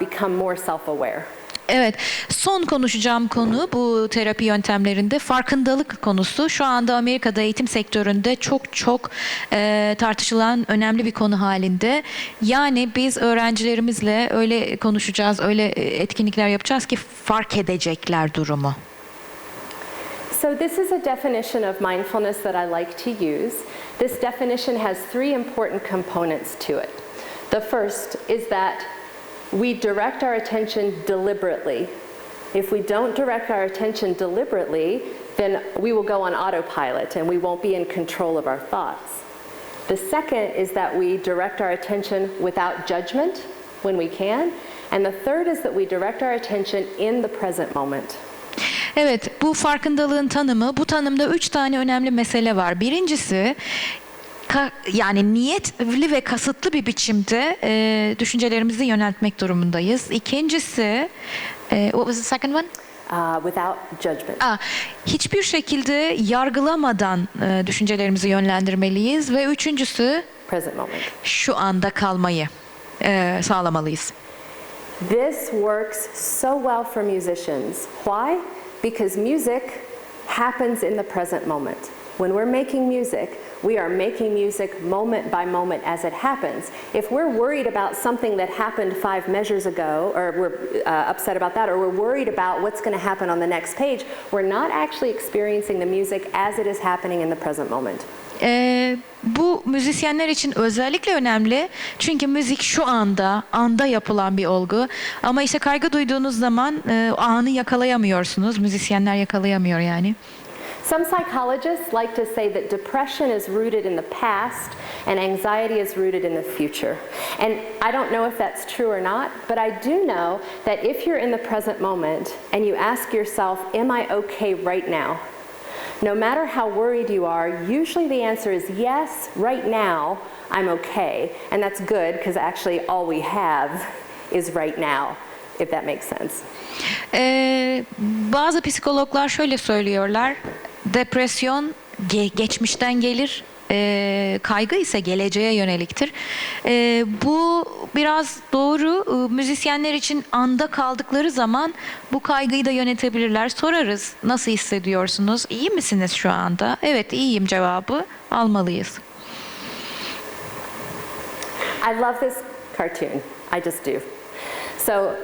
become more self-aware. Evet, son konuşacağım konu bu terapi yöntemlerinde farkındalık konusu. Şu anda Amerika'da eğitim sektöründe çok tartışılan önemli bir konu halinde. Yani biz öğrencilerimizle öyle konuşacağız, öyle etkinlikler yapacağız ki fark edecekler durumu. So this is a definition of mindfulness that I like to use. This definition has three important components to it. The first is that we direct our attention deliberately. If we don't direct our attention deliberately, then we will go on autopilot and we won't be in control of our thoughts. The second is that we direct our attention without judgment when we can. And the third is that we direct our attention in the present moment. Evet, bu farkındalığın tanımı, bu tanımda 3 tane önemli mesele var. Birincisi, yani niyetli ve kasıtlı bir biçimde düşüncelerimizi yöneltmek durumundayız. İkincisi, what was the second one? Without judgment. Hiçbir şekilde yargılamadan düşüncelerimizi yönlendirmeliyiz ve üçüncüsü, Present moment. Şu anda kalmayı sağlamalıyız. This works so well for musicians. Why? Because music happens in the present moment. When we're making music, we are making music moment by moment as it happens. If we're worried about something that happened 5 measures ago, or we're upset about that, or we're worried about what's going to happen on the next page, we're not actually experiencing the music as it is happening in the present moment. Bu müzisyenler için özellikle önemli. Çünkü müzik şu anda yapılan bir olgu. Ama işte kaygı duyduğunuz zaman anı yakalayamıyorsunuz. Müzisyenler yakalayamıyor yani. Some psychologists like to say that depression is rooted in the past and anxiety is rooted in the future. And I don't know if that's true or not, but I do know that if you're in the present moment and you ask yourself, am I okay right now? No matter how worried you are, usually the answer is yes, right now I'm okay. And that's good because actually all we have is right now, if that makes sense. Bazı psikologlar şöyle söylüyorlar. Depresyon geçmişten gelir, kaygı ise geleceğe yöneliktir. Bu biraz doğru. Müzisyenler için anda kaldıkları zaman bu kaygıyı da yönetebilirler. Sorarız, nasıl hissediyorsunuz? İyi misiniz şu anda? Evet, iyiyim cevabı almalıyız. I love this cartoon. I just do. So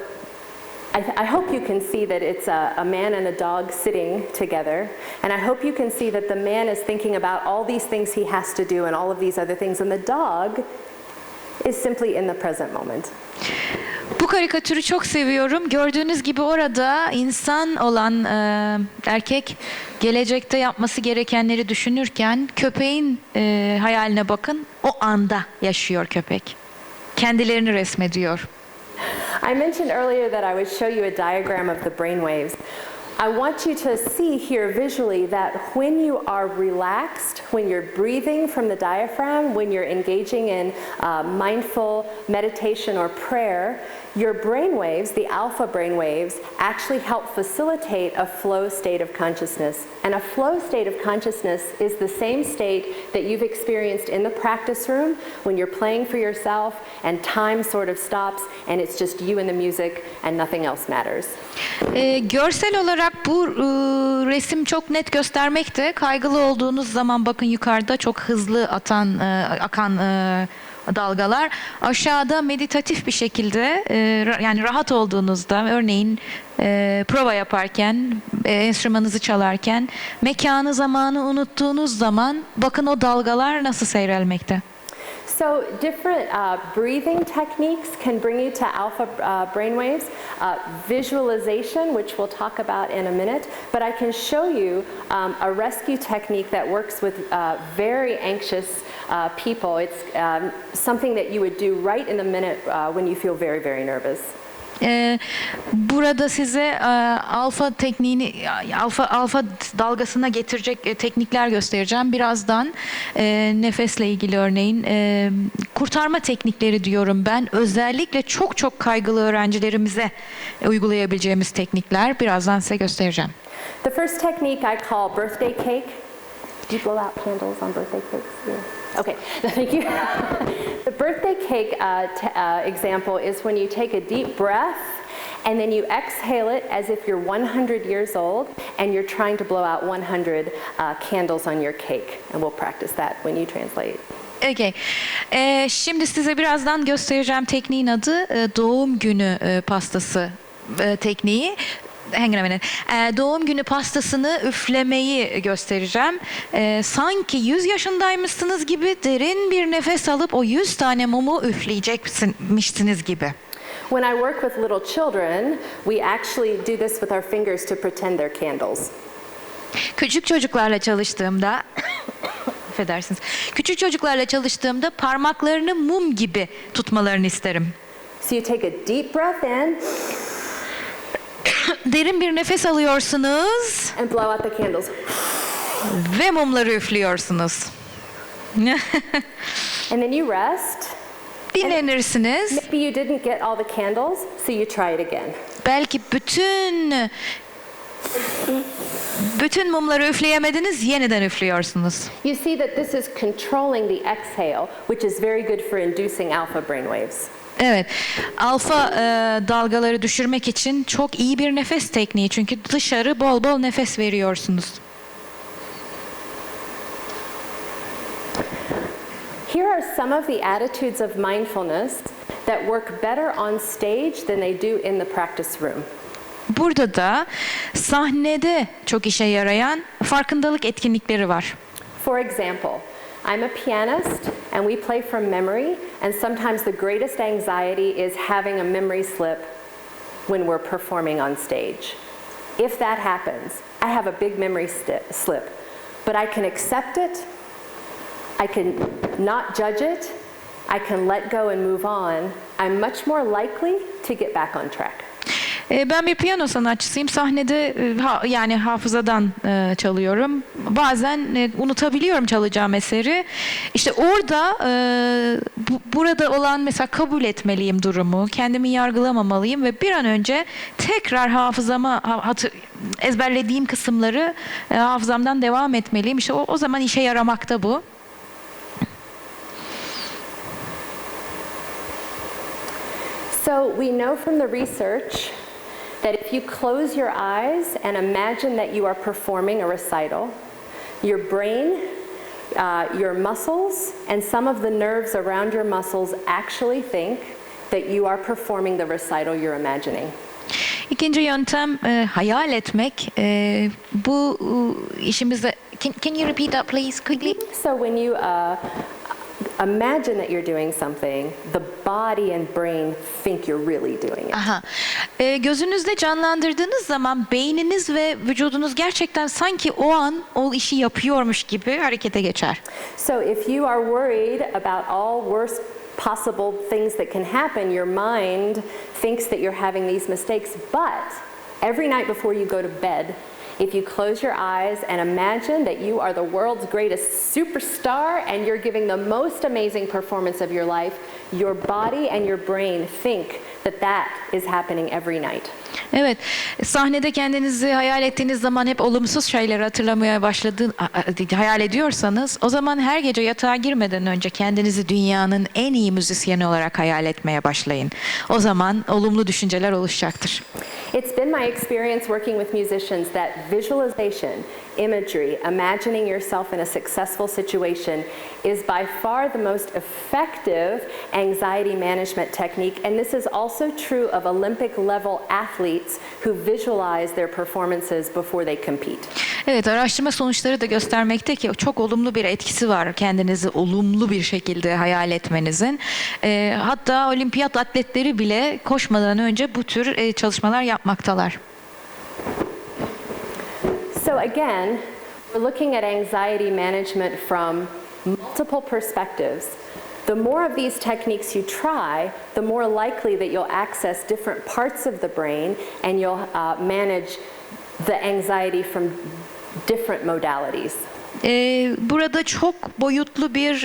I hope you can see that it's a man and a dog sitting together. And I hope you can see that the man is thinking about all these things he has to do and all of these other things. And the dog is simply in the present moment. Bu karikatürü çok seviyorum. Gördüğünüz gibi orada insan olan erkek gelecekte yapması gerekenleri düşünürken köpeğin hayaline bakın. O anda yaşıyor köpek. Kendilerini resmediyor. I mentioned earlier that I would show you a diagram of the brainwaves. I want you to see here visually that when you are relaxed, when you're breathing from the diaphragm, when you're engaging in mindful meditation or prayer, your brainwaves, the alpha brainwaves, actually help facilitate a flow state of consciousness. And a flow state of consciousness is the same state that you've experienced in the practice room when you're playing for yourself and time sort of stops and it's just you and the music and nothing else matters. Görsel olarak bu resim çok net göstermekte. Kaygılı olduğunuz zaman bakın yukarıda çok hızlı akan dalgalar. Aşağıda meditatif bir şekilde yani rahat olduğunuzda örneğin prova yaparken, enstrümanınızı çalarken mekanı zamanı unuttuğunuz zaman bakın o dalgalar nasıl seyrelmekte. So different breathing techniques can bring you to alpha brainwaves. Visualization, which we'll talk about in a minute, but I can show you a rescue technique that works with very anxious people. It's something that you would do right in the minute when you feel very, very nervous. Burada size alfa tekniğini, alfa dalgasına getirecek teknikler göstereceğim. Birazdan nefesle ilgili örneğin kurtarma teknikleri diyorum ben. Özellikle çok çok kaygılı öğrencilerimize uygulayabileceğimiz teknikler. Birazdan size göstereceğim. The first technique I call birthday cake. Do you blow out candles on birthday cakes? Yeah. Okay, thank you. The birthday cake example is when you take a deep breath and then you exhale it as if you're 100 years old and you're trying to blow out 100 candles on your cake. And we'll practice that when you translate. Okay. Şimdi size birazdan göstereceğim tekniğin adı doğum günü pastası tekniği. Hang on a minute. Doğum günü pastasını üflemeyi göstereceğim. Sanki 100 yaşındaymışsınız gibi derin bir nefes alıp o 100 tane mumu üfleyecekmişsiniz gibi. When I work with little children, we actually do this with our fingers to pretend they're candles. Küçük çocuklarla çalıştığımda affedersiniz. Küçük çocuklarla çalıştığımda parmaklarını mum gibi tutmalarını isterim. So you take a deep breath in. Derin bir nefes alıyorsunuz. And blow out the candles. Ve mumları üflüyorsunuz. And then you rest. Dinlenirsiniz. Maybe you didn't get all the candles, so you try it again. Belki bütün mumları üfleyemediniz, yeniden üflüyorsunuz. You see that this is controlling the exhale, which is very good for inducing alpha brainwaves. Evet, alfa dalgaları düşürmek için çok iyi bir nefes tekniği. Çünkü dışarı bol bol nefes veriyorsunuz. Here are some of the attitudes of mindfulness that work better on stage than they do in the practice room. Burada da sahnede çok işe yarayan farkındalık etkinlikleri var. For example, I'm a pianist and we play from memory, and sometimes the greatest anxiety is having a memory slip when we're performing on stage. If that happens, I have a big memory slip, but I can accept it, I can not judge it, I can let go and move on. I'm much more likely to get back on track. Ben bir piyano sanatçısıyım. Sahnede yani hafızadan çalıyorum. Bazen unutabiliyorum çalacağım eseri. İşte orada burada olan mesela kabul etmeliyim durumu. Kendimi yargılamamalıyım ve bir an önce tekrar hafızama ezberlediğim kısımları hafızamdan devam etmeliyim. İşte o zaman işe yaramakta bu. So we know from the research that if you close your eyes and imagine that you are performing a recital, your brain, your muscles, and some of the nerves around your muscles actually think that you are performing the recital you're imagining. İkinci yöntem hayal etmek. Bu işimizde... Can you repeat that please quickly? So when you imagine that you're doing something, the body and brain think you're really doing it. Aha. Gözünüzde canlandırdığınız zaman beyniniz ve vücudunuz gerçekten sanki o an o işi yapıyormuş gibi harekete geçer. So if you are worried about all worst possible things that can happen, your mind thinks that you're having these mistakes, but every night before you go to bed, if you close your eyes and imagine that you are the world's greatest superstar and you're giving the most amazing performance of your life, your body and your brain think that that is happening every night. Evet, sahnede kendinizi hayal ettiğiniz zaman hep olumsuz şeyleri hatırlamaya hayal ediyorsanız, o zaman her gece yatağa girmeden önce kendinizi dünyanın en iyi müzisyeni olarak hayal etmeye başlayın. O zaman olumlu düşünceler oluşacaktır. It's been my experience working with musicians that visualization, imagery, imagining yourself in a successful situation is by far the most effective anxiety management technique, and this is also true of Olympic level athletes who visualize their performances before they compete. Evet, araştırma sonuçları da göstermekte ki çok olumlu bir etkisi var kendinizi olumlu bir şekilde hayal etmenizin. Hatta olimpiyat atletleri bile koşmadan önce bu tür çalışmalar yapmaktalar. So again, we're looking at anxiety management from multiple perspectives. The more of these techniques you try, the more likely that you'll access different parts of the brain and you'll manage the anxiety from different modalities. Burada çok boyutlu bir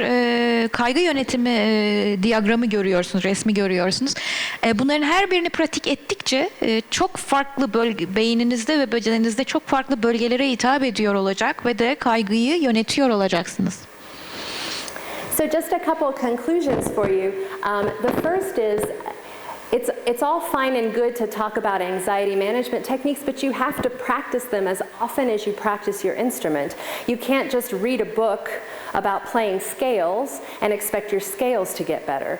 kaygı yönetimi diyagramı görüyorsunuz, resmi görüyorsunuz. Bunların her birini pratik ettikçe çok farklı beyninizde ve bedeninizde çok farklı bölgelere hitap ediyor olacak ve de kaygıyı yönetiyor olacaksınız. So just a couple conclusions for you. The first is, it's all fine and good to talk about anxiety management techniques, but you have to practice them as often as you practice your instrument. You can't just read a book about playing scales and expect your scales to get better.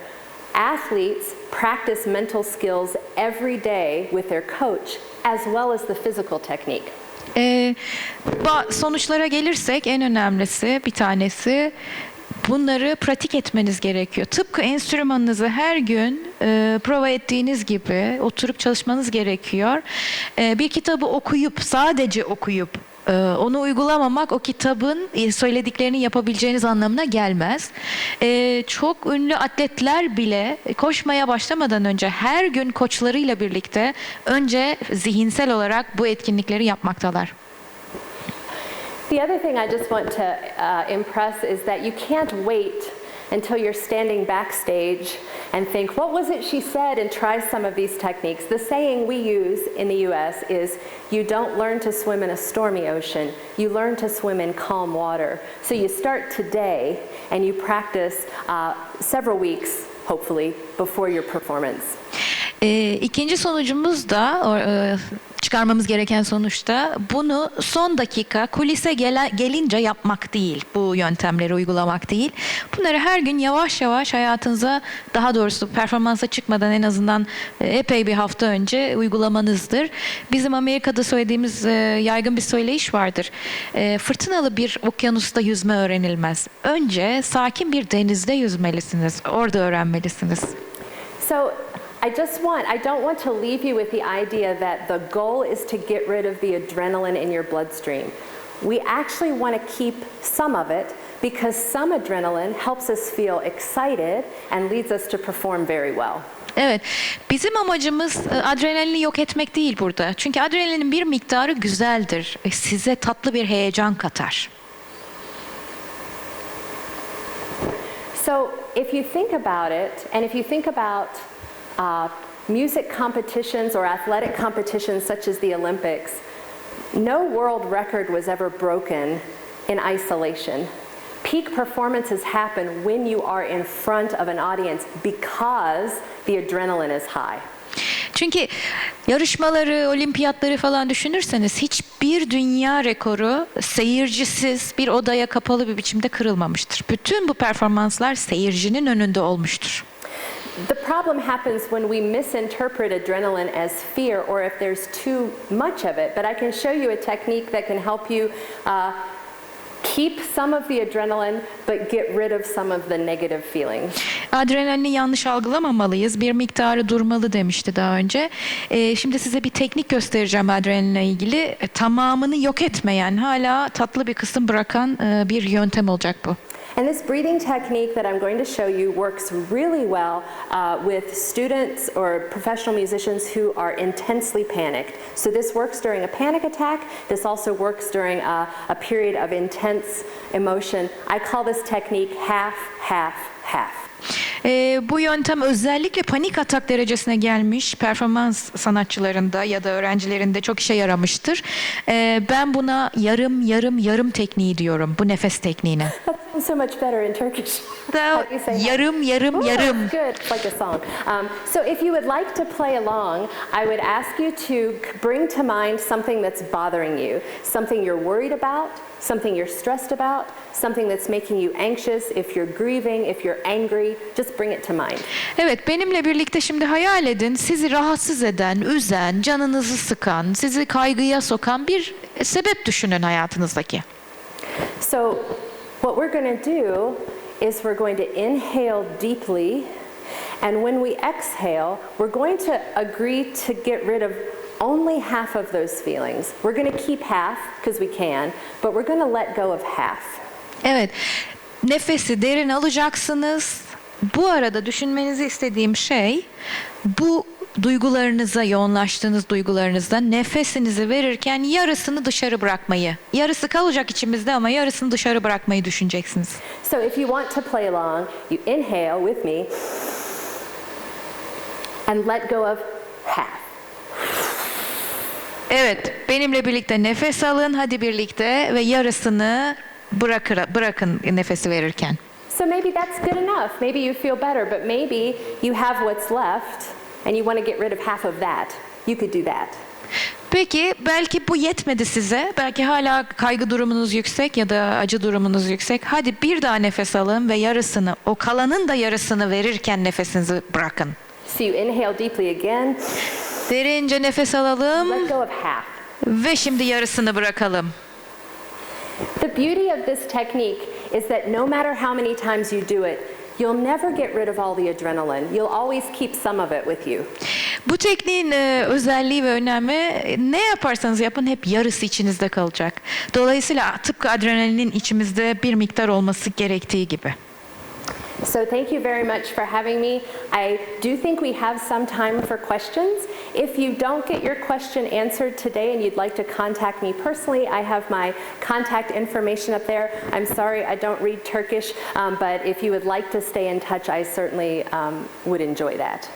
Athletes practice mental skills every day with their coach, as well as the physical technique. Sonuçlara gelirsek en önemlisi bir tanesi, bunları pratik etmeniz gerekiyor. Tıpkı enstrümanınızı her gün prova ettiğiniz gibi oturup çalışmanız gerekiyor. Bir kitabı okuyup, sadece okuyup onu uygulamamak o kitabın söylediklerini yapabileceğiniz anlamına gelmez. Çok ünlü atletler bile koşmaya başlamadan önce her gün koçlarıyla birlikte önce zihinsel olarak bu etkinlikleri yapmaktalar. The other thing I just want to impress is that you can't wait until you're standing backstage and think, what was it she said, and try some of these techniques. The saying we use in the US is, you don't learn to swim in a stormy ocean, you learn to swim in calm water. So you start today and you practice several weeks, hopefully, before your performance. İkinci sonucumuz da çıkarmamız gereken sonuçta bunu son dakika kulise gelince yapmak değil, bu yöntemleri uygulamak değil. Bunları her gün yavaş yavaş hayatınıza, daha doğrusu performansa çıkmadan en azından epey bir hafta önce uygulamanızdır. Bizim Amerika'da söylediğimiz yaygın bir söyleyiş vardır. Fırtınalı bir okyanusta yüzme öğrenilmez. Önce sakin bir denizde yüzmelisiniz. Orada öğrenmelisiniz. So I don't want to leave you with the idea that the goal is to get rid of the adrenaline in your bloodstream. We actually want to keep some of it because some adrenaline helps us feel excited and leads us to perform very well. Evet, bizim amacımız adrenalini yok etmek değil burada. Çünkü adrenalinin bir miktarı güzeldir. Size tatlı bir heyecan katar. So if you think about it, and if you think about music competitions or athletic competitions such as the Olympics, no world record was ever broken in isolation. Peak performances happen when you are in front of an audience because the adrenaline is high. Çünkü yarışmaları, olimpiyatları falan düşünürseniz hiçbir dünya rekoru seyircisiz bir odaya kapalı bir biçimde kırılmamıştır. Bütün bu performanslar seyircinin önünde olmuştur. The problem happens when we misinterpret adrenaline as fear or if there's too much of it. But I can show you a technique that can help you keep some of the adrenaline but get rid of some of the negative feelings. Adrenalini yanlış algılamamalıyız. Bir miktarı durmalı demişti daha önce. Şimdi size bir teknik göstereceğim adrenalinle ilgili. Tamamını yok etmeyen, hala tatlı bir kısım bırakan bir yöntem olacak bu. And this breathing technique that I'm going to show you works really well with students or professional musicians who are intensely panicked. So this works during a panic attack. This also works during a period of intense emotion. I call this technique half, half, half. Bu yöntem özellikle panik atak derecesine gelmiş performans sanatçılarında ya da öğrencilerinde çok işe yaramıştır. Ben buna yarım yarım yarım tekniği diyorum, bu nefes tekniğine. So much better in Turkish. Yarım yarım yarım. Good, it's like a song. So if you would like to play along, I would ask you to bring to mind something that's bothering you, something you're worried about, something you're stressed about, something that's making you anxious. If you're grieving, if you're angry, just bring it to mind. Evet, benimle birlikte şimdi hayal edin, sizi rahatsız eden, üzen, canınızı sıkan, sizi kaygıya sokan bir sebep düşünün hayatınızdaki. So what we're going to do is we're going to inhale deeply, and when we exhale, we're going to agree to get rid of only half of those feelings. We're going to keep half because we can, but we're going to let go of half. Evet. nefesi derin alacaksınız. Bu arada düşünmenizi istediğim şey, bu duygularınıza, yoğunlaştığınız duygularınızda nefesinizi verirken yarısını dışarı bırakmayı, yarısı kalacak içimizde ama yarısını dışarı bırakmayı düşüneceksiniz. So if you want to play along, you inhale with me and let go of half. Evet, benimle birlikte nefes alın, hadi birlikte ve yarısını bırakın nefesi verirken. So maybe that's good enough. Maybe you feel better, but maybe you have what's left and you want to get rid of half of that. You could do that. Peki belki bu yetmedi size. Belki hala kaygı durumunuz yüksek ya da acı durumunuz yüksek. Hadi bir daha nefes alın ve yarısını, o kalanın da yarısını verirken nefesinizi bırakın. So you inhale deeply again. Derince nefes alalım Let go of half. ve şimdi yarısını bırakalım. The beauty of this technique is that no matter how many times you do it, you'll never get rid of all the adrenaline. You'll always keep some of it with you. Bu tekniğin özelliği ve önemi, ne yaparsanız yapın hep yarısı içinizde kalacak. Dolayısıyla tıpkı adrenalinin içimizde bir miktar olması gerektiği gibi. So thank you very much for having me. I do think we have some time for questions. If you don't get your question answered today and you'd like to contact me personally, I have my contact information up there. I'm sorry I don't read Turkish, but if you would like to stay in touch, I certainly would enjoy that.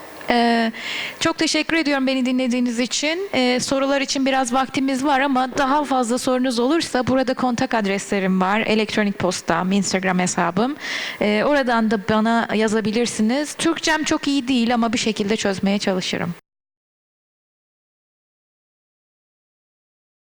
Çok teşekkür ediyorum beni dinlediğiniz için. Sorular için biraz vaktimiz var ama daha fazla sorunuz olursa burada kontak adreslerim var. Elektronik postam, Instagram hesabım. Oradan da bana yazabilirsiniz. Türkçem çok iyi değil ama bir şekilde çözmeye çalışırım.